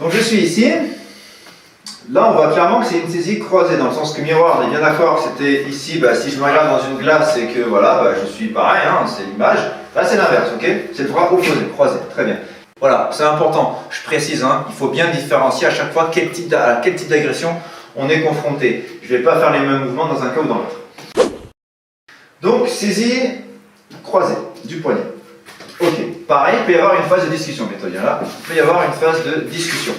Donc je suis ici. Là, on voit clairement que c'est une saisie croisée, dans le sens que miroir, on est bien d'accord, c'était ici, si je me regarde dans une glace, c'est que voilà, je suis pareil, hein, c'est l'image. Là, c'est l'inverse, ok? C'est le bras opposé, croisé, très bien. Voilà, c'est important, je précise, hein, il faut bien différencier à chaque fois à quel type d'agression on est confronté. Je ne vais pas faire les mêmes mouvements dans un cas ou dans l'autre. Donc, saisie croisée du poignet. Ok, pareil, il peut y avoir une phase de discussion, méthode là. Il peut y avoir une phase de discussion.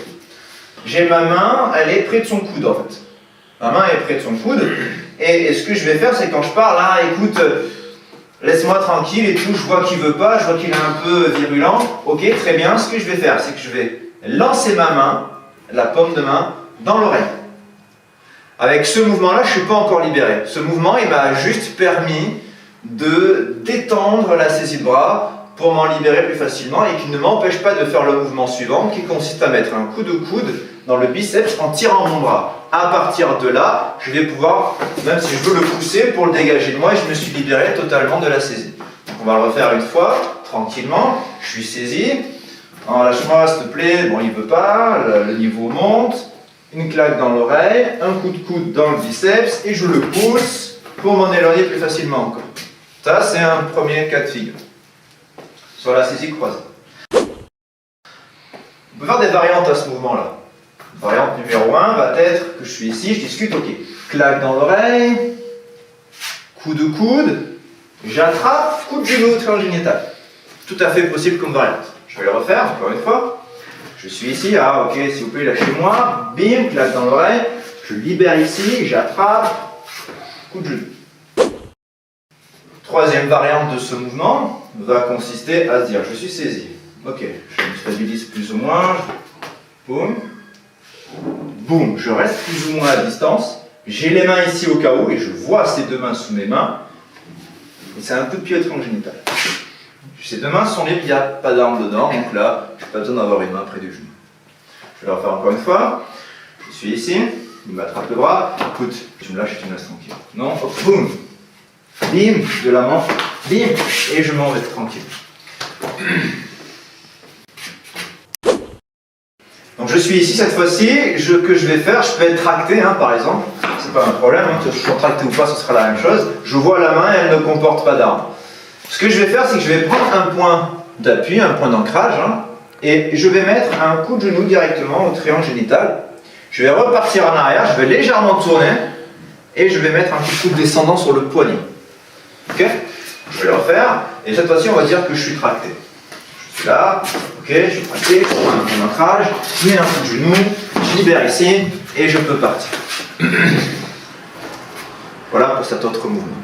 J'ai ma main, elle est près de son coude en fait. Ma main est près de son coude. Et ce que je vais faire, c'est quand je parle, là, écoute, laisse-moi tranquille et tout, je vois qu'il veut pas, je vois qu'il est un peu virulent. Ok, très bien, ce que je vais faire, c'est que je vais lancer ma main, la paume de main, dans l'oreille. Avec ce mouvement-là, je ne suis pas encore libéré. Ce mouvement, il m'a juste permis de détendre la saisie de bras pour m'en libérer plus facilement et qui ne m'empêche pas de faire le mouvement suivant qui consiste à mettre un coup de coude dans le biceps en tirant mon bras. À partir de là, je vais pouvoir, même si je veux le pousser pour le dégager de moi, et je me suis libéré totalement de la saisie. Donc on va le refaire une fois, tranquillement. Je suis saisi. Lâche-moi s'il te plaît. Bon, il ne veut pas. Le niveau monte. Une claque dans l'oreille, un coup de coude dans le biceps et je le pousse pour m'en éloigner plus facilement encore. Ça, c'est un premier cas de figure sur la saisie croisée. On peut faire des variantes à ce mouvement-là. Variante numéro 1 va être que je suis ici, je discute, ok. Claque dans l'oreille, coup de coude, j'attrape, coup de genou triangle génital. Tout à fait possible comme variante. Je vais le refaire encore une fois. Je suis ici, ok, s'il vous plaît, lâchez-moi. Bim, claque dans l'oreille. Je libère ici, j'attrape, coup de genou. Troisième variante de ce mouvement va consister à se dire, je suis saisi. Ok, je me stabilise plus ou moins. Boum. Boum, je reste plus ou moins à distance. J'ai les mains ici au cas où et je vois ces deux mains sous mes mains. Et c'est un coup de pied au triangle génital. Ces deux mains sont libres, il n'y a pas d'arme dedans, donc là, je n'ai pas besoin d'avoir une main près du genou. Je vais le refaire encore une fois. Je suis ici, il m'attrape le bras. Écoute, tu me lâches et tu me laisses tranquille. Non, hop, boum. Bim, de la main, bim, et je m'en vais tranquille. Donc je suis ici cette fois-ci, que je vais faire, je peux être tracté par exemple, c'est pas un problème, que je sois tracté ou pas, ce sera la même chose. Je vois la main et elle ne comporte pas d'arme. Ce que je vais faire, c'est que je vais prendre un point d'appui, un point d'ancrage, et je vais mettre un coup de genou directement au triangle génital. Je vais repartir en arrière, je vais légèrement tourner, et je vais mettre un coup de coude descendant sur le poignet. Ok? Je vais le refaire, et cette fois-ci, on va dire que je suis tracté. Je suis là, ok, je suis tracté, je prends un point d'ancrage, je mets un coup de genou, je libère ici, et je peux partir. Voilà pour cet autre mouvement.